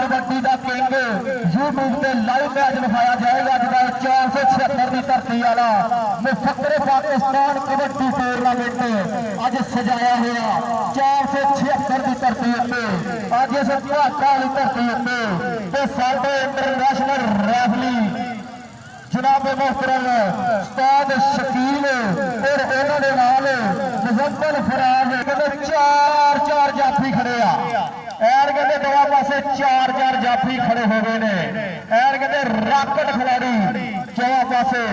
कबड्डी का king YouTube से live match विखाया जाएगा जिसका 476 की धरती वाला मुफक्कर पाकिस्तान कबड्डी टूरनामेंट अज सजाया हुआ 476 की धरती उत्ते अज इस भाटा वाली धरती उत्ते साडे इंटरनेशनल रैफली जनाब मोहतरम उस्ताद शकील और उन्होंने नाल मुजम्मल फराज कहते 4 जाफी खड़े ऐन कहते दोवां पासे 4 जाफी खड़े हो गए ने ऐन कहते राकट खिलाड़ी दोवां पासे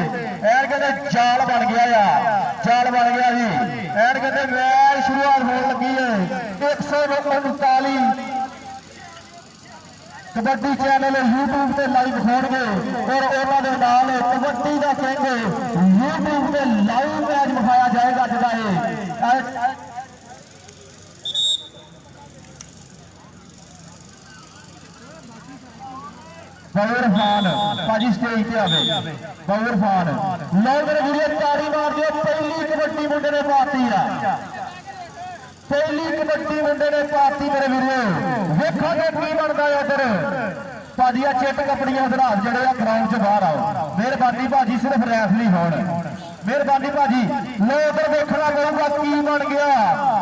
ऐन कहते जाल बन गया जाल बन गया जी ऐन कहते मैच शुरुआत होने लगी है 139 कबड्डी चैनल यूट्यूब से लाइव होंगे और उन्होंने नाल कबड्डी का किंग यूट्यूब से लाइव मैच विखाया जाएगा जिसका बवर खान भाजी स्टेज पे आवे बवर खान लो मेरे वीडियो तारी मार दियो पहली कबड्डी मुंडे ने पाती है पहली कबड्डी मुंडे ने पाती मेरे वीडियो वेखोगे की बनता है उधर भाजी आ चिट कपड़ियां हराज जड़े ग्राउंड च बाहर आओ मेहरबानी भाजी सिर्फ रैफली होन मेहरबानी भाजी लो उधर देखना पड़ेगा की बन गया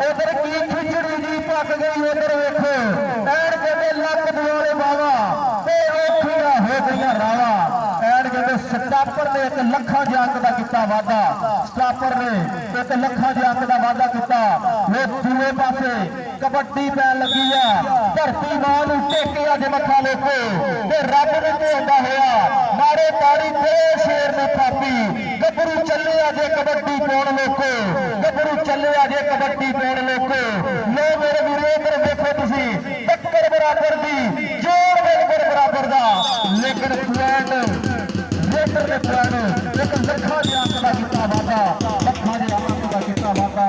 उधर की खिचड़ी जी पक गई उधर वेखो ऐन कहते लक दुआले बावा औखियां हो गई रावा ऐन कहते स्टापर ने 1 ਲੱਖਾਂ ਦੇ अंक का किया वाधा स्टापर ने 1 ਲੱਖਾਂ ਦੇ अंक का वाधा किया वो दूए पासे कबड्डी पैन लगी है धरती मां नूं टेके अज मत्था लोको ते रब नूं ढोंदा होया मारे ताड़ी ते शेर ने थापी गभरू चले अजे कबड्डी पाउण लोको गभरू चले अजे कबड्डी पाउण लोको लो मेरे वीरो इधर देखो तुसी टक्कर बराबर दी जोर बिल्कुल बराबर दा लेकिन फ्लैट रेटर ने फ्लैट 1 ਲੱਖਾਂ ਦੇ अंक का किया वाधा ਲੱਖਾਂ ਦੇ अंक का किया वाधा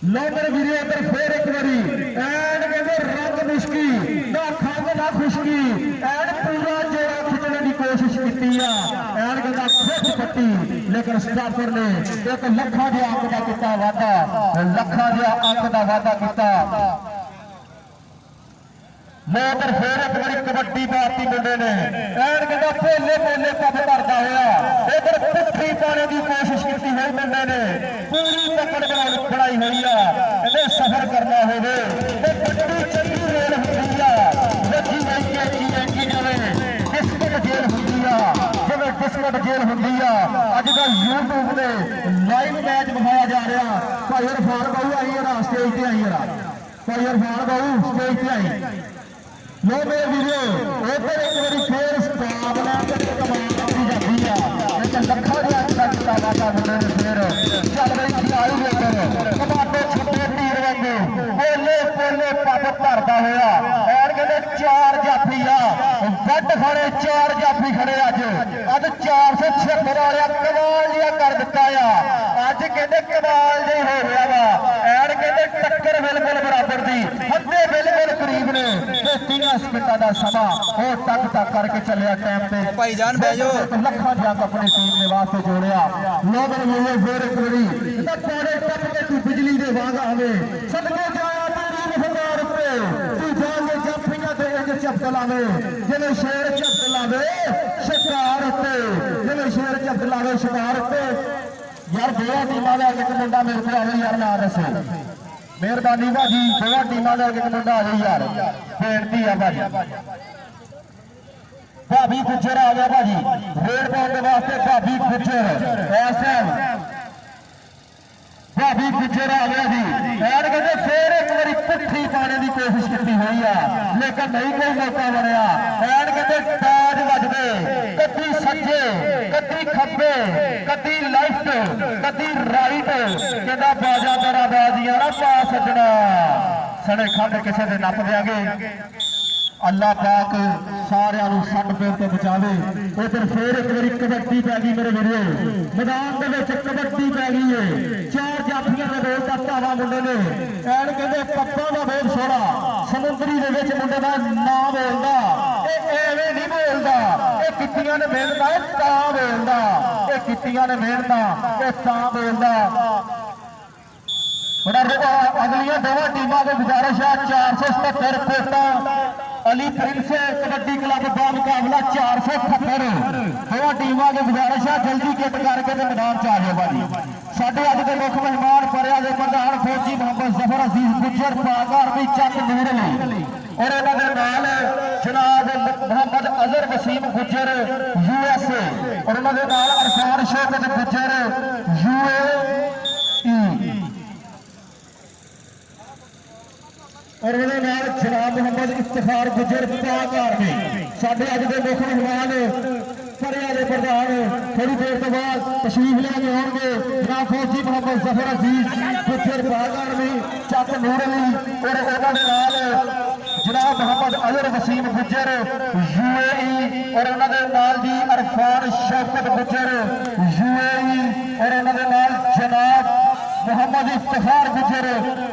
लो मेरे वीडियो इधर फिर एक बारी ऐन कहते रंग मुश्की ना खंग ना खुशकी ऐन पूरा जोड़ा खिंचने की कोशिश की ऐन कहता खुश पट्टी लेकिन स्टाफर ने 1 ਲੱਖਾਂ ਦੇ अंक का किया वाधा ਲੱਖਾਂ ਦੇ अंक का वाधा किया मोटर फिर एक बारी कबड्डी पाती मुंडे ने ऐन कहता पहले पहले कब करता होया इधर पुट्ठी पाने की कोशिश की हुई मुंडे ने पूरी पकड़ बनाई हुई है सफर करना होवे बड़ी चंगी रेल होती है वजी वही जिवें डिस्कट जेल होती है जिवें डिस्कट जेल होती है अज का यूट्यूब ने लाइव मैच विखाया जा रहा भाई इरफान बाबू आई है स्टेज पे आई है भाई इरफान बाबू स्टेज पे आई लो मेरे वीडियो उधर एक बारी फिर स्टाप लैके कमाल की जाती है 1 ਲੱਖਾਂ ਦੇ अंक का किया वाधा मुंडे ने फिर चल रही खिलाड़ी लेकर कमाटे छुट्टे तीर वांगू बोले बोले पप भरदा होया ऐन कहते 4 जाफी वड खड़े 4 जाफी खड़े अज 476 वाले कमाल जिहा कर दिता अज कहते कमाल जी हो गया वा ऐन कहते टक्कर बिल्कुल बराबर दी हद्दे बिल्कुल करीब ने 30 मिनटा का समा वो टक टक करके चलिया टाइम पे भाईजान बह जाओ ਲੱਖਾਂ ਦੇ अंक अपनी टीम ने वास्ते जोड़िया लोग मिले फिर एक बारी पौड़े टप के तू बिजली दे वांग आवे सदके जाया तेरी वफादार पे तू जाके जाफियां ते इंज झपट लावे जिवें शेर झपट लावे शिकार उत्ते जिवें शेर झपट लावे शिकार उत्ते यार दो टीमां दा एक मुंडा मेरे को आवे यार ना दसो मेहरबानी भाजी दो टीमां दा एक मुंडा आ जाए यार बेनती है भाजी भाभी गुज्जर आ गया भाजी रेड पाने वास्ते भाभी गुज्जर ऐसा भाभी गुज्जर आ गया जी ऐन कहते फिर एक बारी पुट्ठी पाने की कोशिश की हुई है लेकिन नहीं कोई मौका बनया ऐन कहते ताज बजते कदी सज्जे कदी खब्बे कदी लेफ्ट कदी राइट कहता बाजा तेरा बाजियां ना पा सजना सड़े खंड किसी ने नप देंगे अल्लाह पाक सारिਆਂ ਨੂੰ सट पेर तो बचावे उधर फिर एक बारी कबड्डी पै गई मेरे वीरो मैदान के कबड्डी पै गई है 4 जाफियां का रोल का धावा मुंडे ने ऐन कहते पप्पा का बहुत सोहरा समुद्री के मुंडे का ना बोलता एवें नहीं बोलता ये कितियां ने मेहनत ता बोलता ये कितियां ने मेहनत ये ता बोलता अगलियां दोनों टीमों की गुजारिश है 477 कोटा अली प्रिंस कबड्डी क्लब का मुकाबला 478 दोनों टीमों की गुजारिश है जल्दी किट करके मैदान च आ जाओ भाजी साडे अज के मुख्य मेहमान परिया के प्रधान फौजी मोहम्मद जफर अजीज गुजर पाकर भी चक नूर अली और इन्होंने जनाब मोहम्मद अजहर वसीम गुजर USA और उन्होंने अरफान शौकत गुजर UAE और जनाब मोहम्मद इफ्तिखार गुजर पाक आर्मी साडे अज के मुख्य मेहमान परिया के प्रधान थोड़ी देर तो बाद तशरीफ लेके आएंगे जनाब फौजी मोहम्मद जफर अजीज गुजर पाक आर्मी चक नूर अली और उन्होंने जनाब मोहम्मद अजहर वसीम गुजर UAE और उन्होंने जी अरफान शौकत गुजर UAE और उन्होंने जनाब मोहम्मद इफ्तिखार गुजर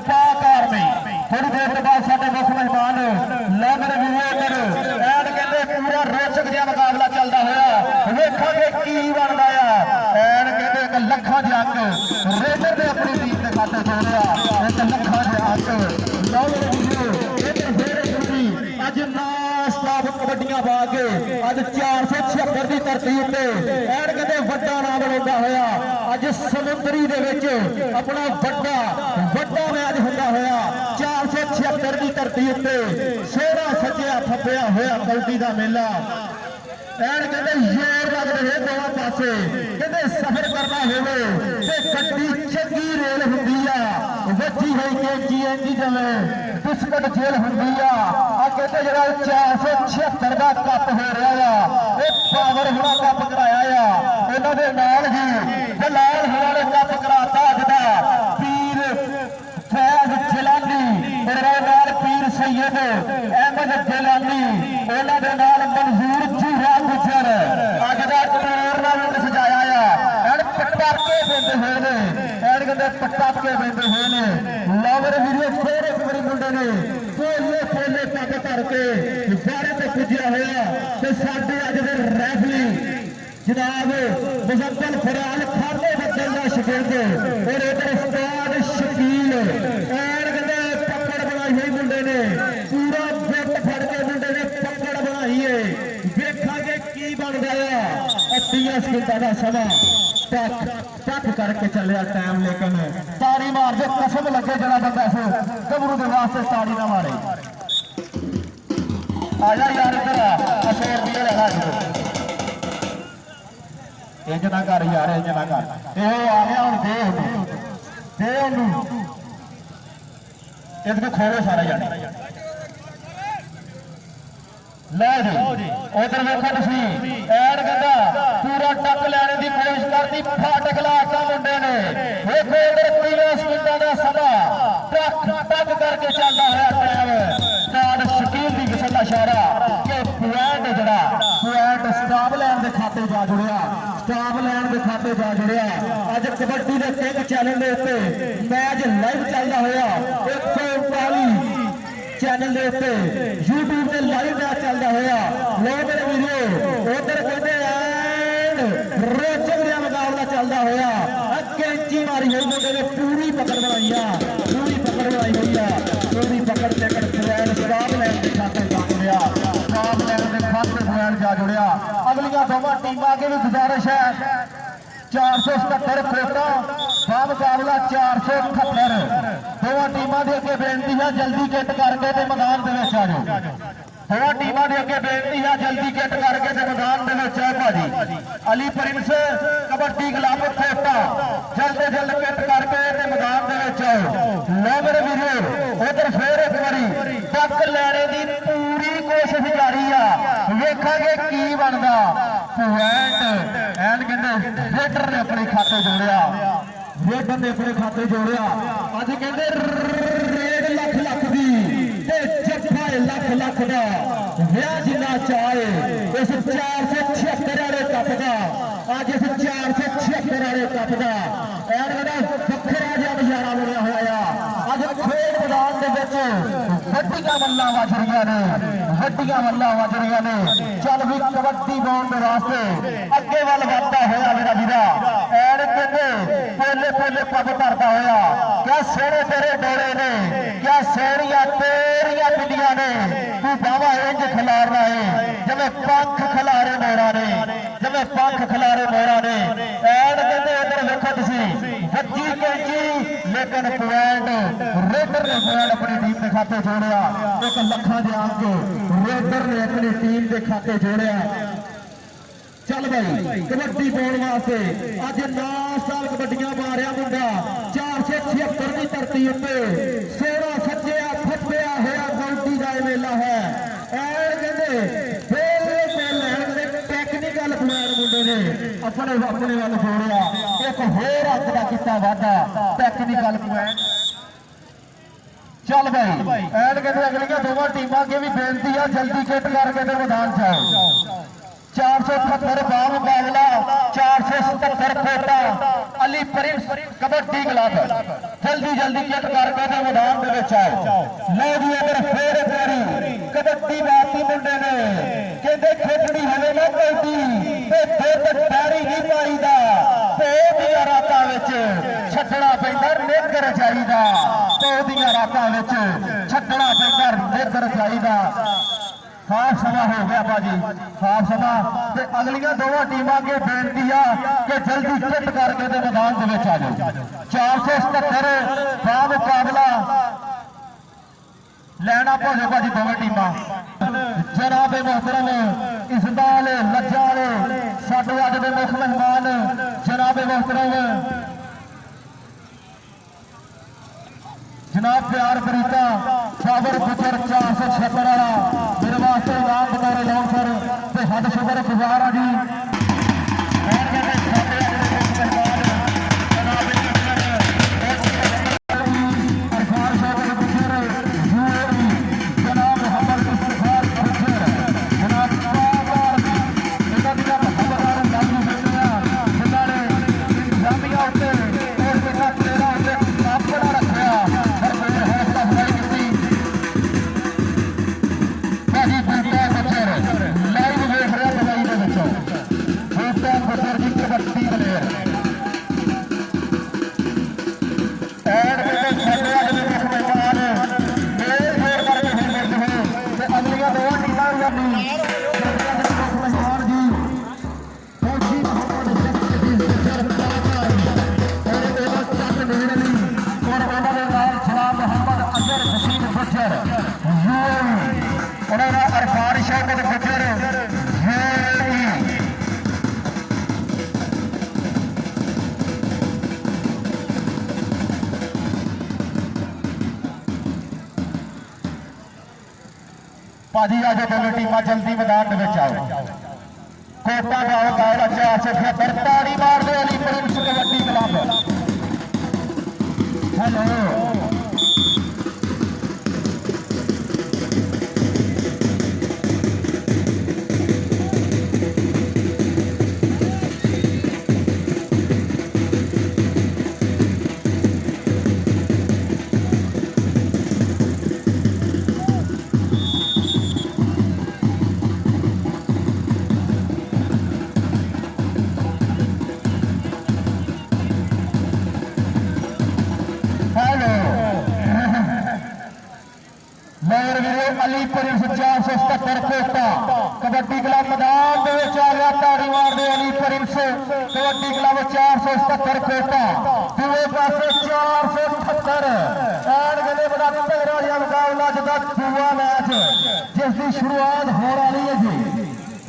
पाक आर्मी थोड़ी देर के बाद साडे मुख्य मेहमान लैमर विवेकर एंड कहते पूरा रोचक जिहा मुकाबला चलता हुआ वेखांगे की बनदा आ एंड कहते एक लखा दे अंक रेडर ने अपनी टीम के खाते जोड़िया एक लखा दे अंक लैमर अज नास्ताब कबड्डियां पा के अज 476 की धरती उत्ते एंड कहते वड्डा नाम बनाता होया अज समुद्री दे विच अपना वड्डा मैच होंदा होया 476 की धरती उत्ते सोहरा सजिया फब्बिया होया कबड्डी का मेला एंड कहते जोर लगते हैं दोनों पासे कहते सफर करना होवे ते गड्डी चंगी रेल हुंदी आ वज्जी होई कैंची इंजी जिवें बिस्कुट जेल हुंदी आ कहते जरा 476 का कप हो रहा आ ये पावर हुणा कप कराया आ उन्हां दे नाल ही दलाल हुणा ने कप कराता अज दा पीर फैज जिलानी मेरे नाल पीर सैयद अहमद जिलानी उन्हां दे नाल मंजूर जूहा गुजर अज दा टूर्नामेंट सजाया आ एंड पटाके पेंदे होए ने एंड कहते पटाके पेंदे होए ने लवर वीडियो फिर एक बारी मुंडे ने कोले कोले पग भर के बारे ते पुजया होया ते साडे अज दे रैफरी जनाब मुजफ्फर फराल खाने बदल का शकील और इधर उस्ताद शकील एंड कहते पकड़ बनाई हुई मुंडे ने पूरा गुट फड़ के मुंडे ने पकड़ बनाई है वेखांगे की बन गया 30 सेकंड का समा टक करके चलिया टाइम लेकिन ताड़ी मार दे कसम लगे जरा बंदा से गबरू के वास्ते ताड़ी ना मारे आजा यार इधर आ 100 रुपये लगा इंज ना कर यार इंज ना कर ये आ गया हूं दे इसको खोलो सारा जाने लै जी उधर वेखो तुसी ऐड कहता पूरा टक लैने की कोशिश करती फाटक लाता मुंडे ने वेखो इधर 3 सेकंडां दा समा टक करके चलता है टाइम स्टार्ट शकील की किस्म का इशारा कि पॉइंट जड़ा पॉइंट स्टाप लैन के खाते जा जुड़िया स्टाप लैन के खाते जा जुड़िया अज कबड्डी के किंग चैनल के उत्ते मैच लाइव चलता होया 139 चैनल के उत्ते यूट्यूब से लाइव मैच चलता होया लो मेरे वीडियो उधर कहते रोचक मुकाबला चलता होया कैंची मारी हुई मुंडे ने पूरी पकड़ बनाई पूरी पकड़ बनाई हुई पूरी पकड़ लेकर फ्लैट स्टाप लैन के खाते जा जुड़िया स्टाप लैन के खाते फ्लैट जा जुड़िया अगलियां दोनों टीमों की भी गुजारिश है 477 कोटा का मुकाबला 478 दोनों टीमों की अगे बेनती है जल्दी किट करके मैदान के आ जाओ दोनों टीमों की अगे बेनती है जल्दी किट करके मैदान के आ भाजी अली प्रिंस कबड्डी क्लब कोटा जल्द जल्द किट करके मैदान के आओ लो मेरे वीडियो उधर फिर एक बारी टक लैने की पूरी कोशिश जारी आ वेखांगे की बनदा पॉइंट एंड कहते रेडर ने अपने खाते जोड़िया रेडर ने अपने खाते जोड़िया अज कहते रेड लख लख की जफा लख का विआह जिन्ना चाहे इस 476 वाले कप का अज इस 476 वाले कप का वखरा जिहा नजारा बनया होया अज खेल मैदान के ਵੱਡੀਆਂ ਮੱਲਾਂ ਵੱਜ ਰਹੀਆਂ ਨੇ, ਵੱਡੀਆਂ ਮੱਲਾਂ ਵੱਜ ਰਹੀਆਂ ਨੇ। ਚੱਲ ਵੀ ਕਬੱਡੀ ਪਾਉਣ ਦੇ ਵਾਸਤੇ ਅੱਗੇ ਵੱਲ ਵੱਧਦਾ ਹੋਇਆ ਮੇਰਾ ਵੀਰਾ, ਐਨ ਕਹਿੰਦੇ ਪੋਲੇ ਪੋਲੇ ਪੱਗ ਧਰਦਾ ਹੋਇਆ। ਕਿਆ ਸੋਹਣੇ ਤੇਰੇ ਡੋਲੇ ਨੇ, ਕਿਆ ਸੋਹਣੀਆਂ ਤੇਰੀਆਂ ਪਿੰਡੀਆਂ ਨੇ, ਤੂੰ ਬਾਵਾ ਇੰਜ ਖਿਲਾਰਨਾ ਏ ਜਿਵੇਂ ਪੰਖ ਖਿਲਾਰੇ ਮੋਰਾਂ ਨੇ, ਜਿਵੇਂ ਪੰਖ ਖਿਲਾਰੇ ਮੋਰਾਂ ਨੇ। ਐਨ ਕਹਿੰਦੇ ਇੱਧਰ ਵੇਖੋ ਤੁਸੀਂ ਵੱਜੀ ਕੈਂਚੀ, ਲੇਕਿਨ ਪੁਆਇੰਟ ਰੇਡਰ ਨੇ ਪੁਆਇੰਟ ਆਪਣੀ ਟੀਮ ਦੇ ਖਾਤੇ ਜੋੜਿਆ। ਇੱਕ ਲੱਖਾਂ ਦੇ ਆਮ ਕੇ ਰੇਡਰ ਨੇ ਆਪਣੀ ਟੀਮ ਦੇ ਖਾਤੇ ਜੋੜਿਆ। ਚੱਲ ਭਾਈ ਕਬੱਡੀ ਪਾਉਣ ਵਾਸਤੇ ਅੱਜ 9 ਸਾਲ ਕਬੱਡੀਆਂ ਪਾ ਰਿਹਾ ਮੁੰਡਾ, 476 ਦੀ ਧਰਤੀ ਉੱਤੇ ਸੋਹਣਾ ਸੱਜਿਆ ਫੱਟਿਆ ਹੋਇਆ ਗੌਂਡੀ ਦਾ ਇਹ ਮੇਲਾ ਹੈ। ਐਨ ਕਹਿੰਦੇ ਟੈਕਨੀਕਲ ਪਲੇਅਰ ਮੁੰਡੇ ਨੇ ਆਪਣੇ ਵੱਲ ਜੋੜਿਆ। ਇੱਕ ਹੋਰ ਹੱਥ ਦਾ ਕੀਤਾ ਵਾਧਾ ਟੈਕਨੀਕਲ ਪੁਆਇੰਟ। ਚੱਲ ਭਾਈ ਐਨ ਕਹਿੰਦੇ ਅਗਲੀਆਂ ਦੋਵਾਂ ਟੀਮਾਂ ਅੱਗੇ ਵੀ ਬੇਨਤੀ ਆ ਜਲਦੀ ਕਿੱਟ ਕਰਕੇ ਤੇ ਮੈਦਾਨ ਚ ਆਓ। 478 ਬਾ ਮੁਕਾਬਲਾ, 477 ਕੋਟਾ ਅਲੀ ਪ੍ਰਿੰਸ ਕਬੱਡੀ ਕਲੱਬ। ਜਲਦੀ ਜਲਦੀ ਕਿੱਟ ਕਰਕੇ ਤੇ ਮੈਦਾਨ ਦੇ ਵਿੱਚ ਆਓ। ਲੈ ਜੀ ਅਗਰ ਫੇਰ ਪਿਆਰੀ ਕਬੱਡੀ ਬਾਤੀ ਮੁੰਡੇ ਨੇ ਕਹਿੰਦੇ ਖੇਡਣੀ ਹੋਵੇ ਨਾ ਕਬੱਡੀ ਤੇ ਦੁੱਧ ਡੈਰੀ ਨਹੀਂ ਪਾਈਦਾ, ਤੇ ਦੀਆਂ ਰਾਤਾਂ ਵਿੱਚ ਛੱਡਣਾ ਪੈਂਦਾ ਨਿੱਘਰ ਚਾਹੀਦਾ, ਤੇ ਦੀਆਂ ਰਾਤਾਂ ਵਿੱਚ ਛੱਡਣਾ ਪੈਂਦਾ ਨਿੱਘਰ ਚਾਹੀਦਾ। ਸਾਫ ਸਮਾਂ ਹੋ ਗਿਆ ਭਾਜੀ, ਸਾਫ ਸਮਾਂ। ਤੇ ਅਗਲੀਆਂ ਦੋਵਾਂ ਟੀਮਾਂ ਅੱਗੇ ਬੇਨਤੀ ਆ ਕਿ ਜਲਦੀ ਕਿੱਟ ਕਰਕੇ ਤੇ ਮੈਦਾਨ ਦੇ ਵਿੱਚ ਆ ਜਾਓ। 477 ਦਾ ਮੁਕਾਬਲਾ ਲੈਣਾ ਭੋਜੋ ਭਾਜੀ ਦੋਵੇਂ ਟੀਮਾਂ। ਜਨਾਬੇ ਮੁਹਤਰਮ ਇਸਦਾਲ ਲੱਜਾ ਵਾਲੇ ਸਾਡੇ ਅੱਜ ਦੇ ਮੁੱਖ ਮਹਿਮਾਨ ਜਨਾਬੇ ਮੁਹਤਰਮ ਜਨਾਬ ਪਿਆਰ ਬਰੀਤਾ ਸਾਬਰ ਗੁਜਰ 476 ਵਾਲਾ ਮੇਰੇ ਵਾਸਤੇ ਇਨਾਮ ਬਤੌਰ ਲਾਉਂਸਰ ਤੇ ਹੱਦ ਸ਼ੁਕਰ ਗੁਜ਼ਾਰ ਆ ਜੀ। ਭਾਜੀ ਅੱਜ ਦੋਵੇਂ ਟੀਮਾਂ ਜਲਦੀ ਮੈਦਾਨ ਦੇ ਵਿੱਚ ਆਓ। ਕੋਟਾ ਦਾ ਮੁਕਾਬਲਾ 476 ਤਾੜੀ ਮਾਰਦੇ Ali prince kabaddi club. Hello Ali prince 477 Kota kabaddi club मैदान आ गया। ताड़ी मारते अली प्रिंस कबड्डी क्लब 477 कोटा दूसरे पासे 478 एंड गले बड़ा तगड़ा जिहा मुकाबला जिदा दूआ मैच जिसकी शुरुआत हो रही है जी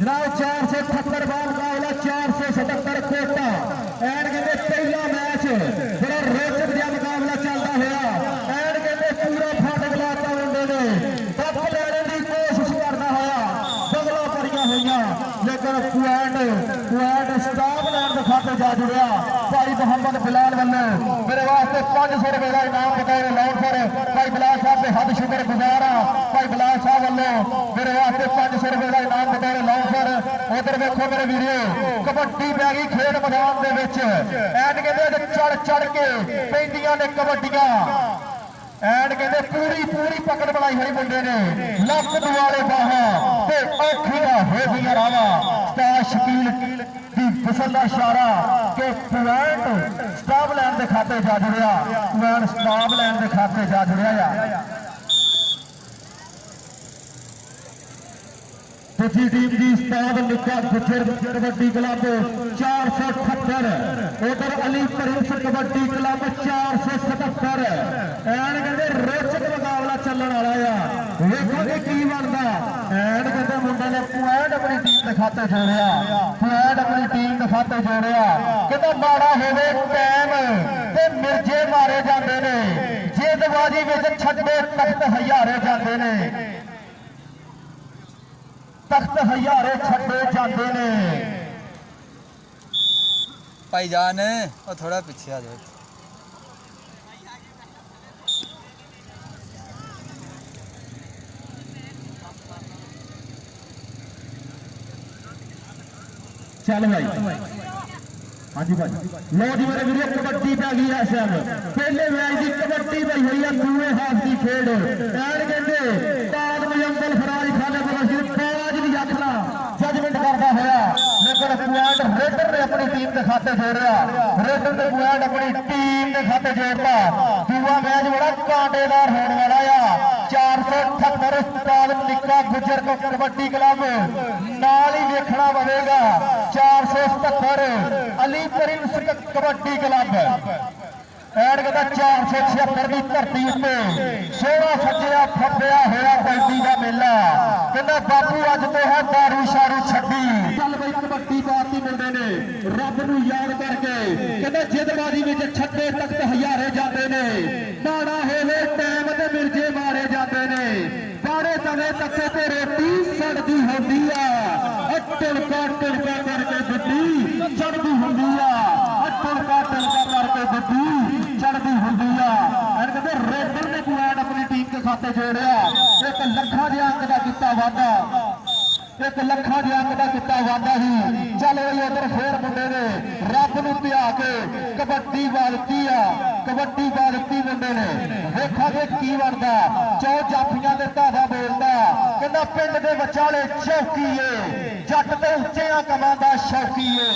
जनाब। 478 का मुकाबला 477 कोटा एंड गले पहला मैच बड़ा रोचक जिहा मुकाबला चलता हुआ एंड गले पूरा फाटक लाता मुंडे ने लेकिन पुआइंट स्टाफ लैंड के खाते जा जुड़िया। भाई मोहम्मद बिलाल वालों मेरे वास्ते 500 रुपए का इनाम बताए लाउंसर भाई बिलाल साहब के हद शुक्र गुजार भाई बिलाल साहब वालों मेरे वास्ते 500 रुपए का इनाम बताए लाउंसर। उधर देखो मेरे वीडियो कबड्डी पै गई खेड मैदान के चढ़ चढ़ के पैंदियां ने कबड्डियां ਐਂਡ ਕਹਿੰਦੇ ਪੂਰੀ ਪੂਰੀ ਪਕੜ ਬਣਾਈ ਹੋਈ ਮੁੰਡੇ ਨੇ ਲੱਕ ਦੁਆਲੇ ਬਾਹਾਂ ਤੇ ਔਖੀਆਂ ਹੋ ਗਈਆਂ ਰਾਵਾਂ ਸਟਾਰ ਸ਼ਕੀਲ ਦੀ ਫਿਸਲ ਦਾ ਇਸ਼ਾਰਾ ਕਿ ਪੁਆਇੰਟ ਸਟਾਪ ਲੈਣ ਦੇ ਖਾਤੇ ਜਾ ਜੁੜਿਆ ਪੁਆਇੰਟ ਸਟਾਪ ਲੈਣ ਦੇ ਖਾਤੇ ਜਾ ਜੁੜਿਆ ਆ दूसरी टीम की उस्ताद निका गुजर कबड्डी क्लब 478 उधर Ali prince kabaddi club 477 and कहते रोचक मुकाबला चलने वाला है वेखोगे की बनता एंड कहते मुंडे ने पॉइंट अपनी टीम के खाते जोड़िया पॉइंट अपनी टीम के खाते जोड़िया कहते माड़ा होवे टाइम ते मिर्जे मारे जाते ने जेदबाजी में छड्डे तख्त हजारे जाते ने तख्त हजारे छड्डे जाते ने भाईजान और थोड़ा पीछे आ जाओ चल भाई हाँ जी भाई लो जी मेरे वीडियो कबड्डी पै गई है सब पहले मैच की कबड्डी पई हुई है दूए हाफ की खेड ऐन कहते ताज मुजम्मल फराज खाने बाज भी आखना जजमेंट करता होया लेकिन पॉइंट रेडर ने अपनी टीम के खाते जोड़िया रेडर ने पॉइंट अपनी टीम के खाते जोड़ता दूआ मैच बड़ा कांटेदार होने वाला आ 478 उस्ताद निका गुजर को कबड्डी क्लब नाल ही देखना पड़ेगा 477 Ali prince kabaddi club and कहता 476 की धरती उत्ते सोहना सजया फफिया होया कबड्डी का मेला कहता बापू अज तो है दारू शारू छड्डी चल बई कबड्डी पाती मुंडे ने रब नूं याद करके कहता जिदबाजी में छड्डे तख्त हजारे जाते ने माड़ा होवे टाइम ते मिर्जे मारे जाते ने बाड़े तवे तके ते रोटी सड़दी होंदी आ टिलका टिलका करके गुड्डी चढ़दी होंदी आ टिलका टिलका करके गुड्डी चढ़दी होंदी आ कहते रेडर ने पॉइंट अपनी टीम के खाते जोड़िया 1 ਲੱਖਾਂ ਦੇ अंक का किता वादा 1 ਲੱਖਾਂ ਦੇ अंक का किता वादा ही चल रही उधर फिर मुंडे ने रब नूं धिया के कबड्डी वालती आ कबड्डी वालती मुंडे ने वेखांगे की बनदा चौ जाफियां दे धावा बोलदा कहंदा पिंड दे विचाले चौकी ए जट ते उच्चियां कमां दा शौकी ए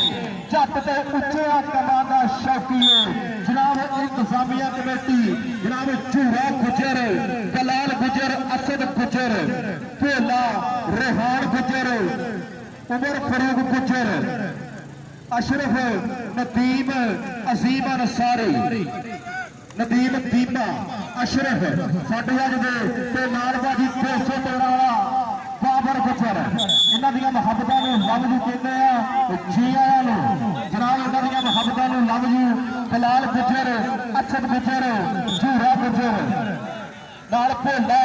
जट ते उच्चियां कमां दा शौकी ए जनाब इंतजामिया कमेटी जनाब झूरा गुजर कलाल गुजर असद गुजर भोला रेहान गुजर उमर फरूक गुजर अशरफ नदीम अजीम अंसारी नदीम दीमा अशरफ साडे अज दे ते नालबाजी 213 वाला बाबर गुजर इन्हां दी मुहब्बतां नूं लव जू कहंदे आ जी आयां नूं जनाब इन्हां दी मुहब्बतां नूं लव जू कलाल गुजर असद गुजर झूरा गुजर नाल भोला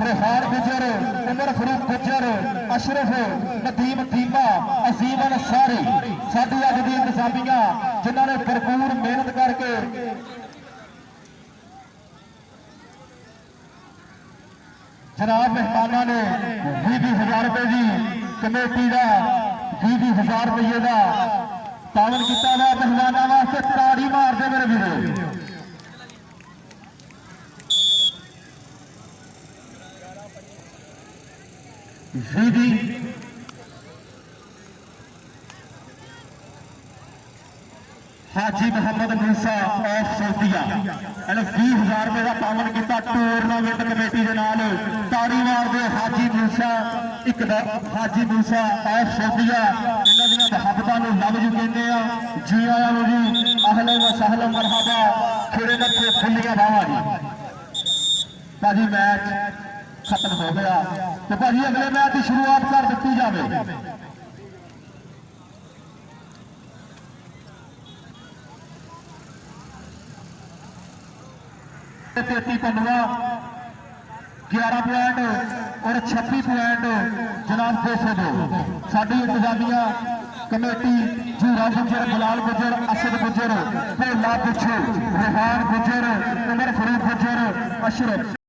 रेहान गुजर उमर फरूक गुजर अशरफ नदीम दीमा अजीम अंसारी साडी अज दी इंतजामिया जिन्हां ने भरपूर मेहनत करके जनाब मेहमाना ने 20,000 रुपए की कमेटी का 20,000 रुपये का पावन किया वा मेहमाना वास्ते ताड़ी मार दे मेरे वीरो हाजी मोहम्मद मूसा ऑफ सऊदीया 20,000 रुपए का पावन किया टूरनामेंट कमेटी के नाल ताड़ी मार दे हाजी मूसा हाजी मूसा ऑफ सऊदीया इन्हां दी मुहब्बतां नूं लव जू कहंदे आ जी आया नूं जी अहले व सहले मरहबा खिड़े नत्थे फुल्लियां बावां जी भाजी मैच खत्म हो गया तो भाजी अगले मैच की शुरुआत कर दी जाए तेती पंडवा 11 पॉइंट और 26 पॉइंट जनाब 202 साडी इंतजामिया कमेटी झूरा गुजर गुलाल गुजर असद गुजर भोला पिछू रेहान गुजर उमर फरूक गुजर अशरफ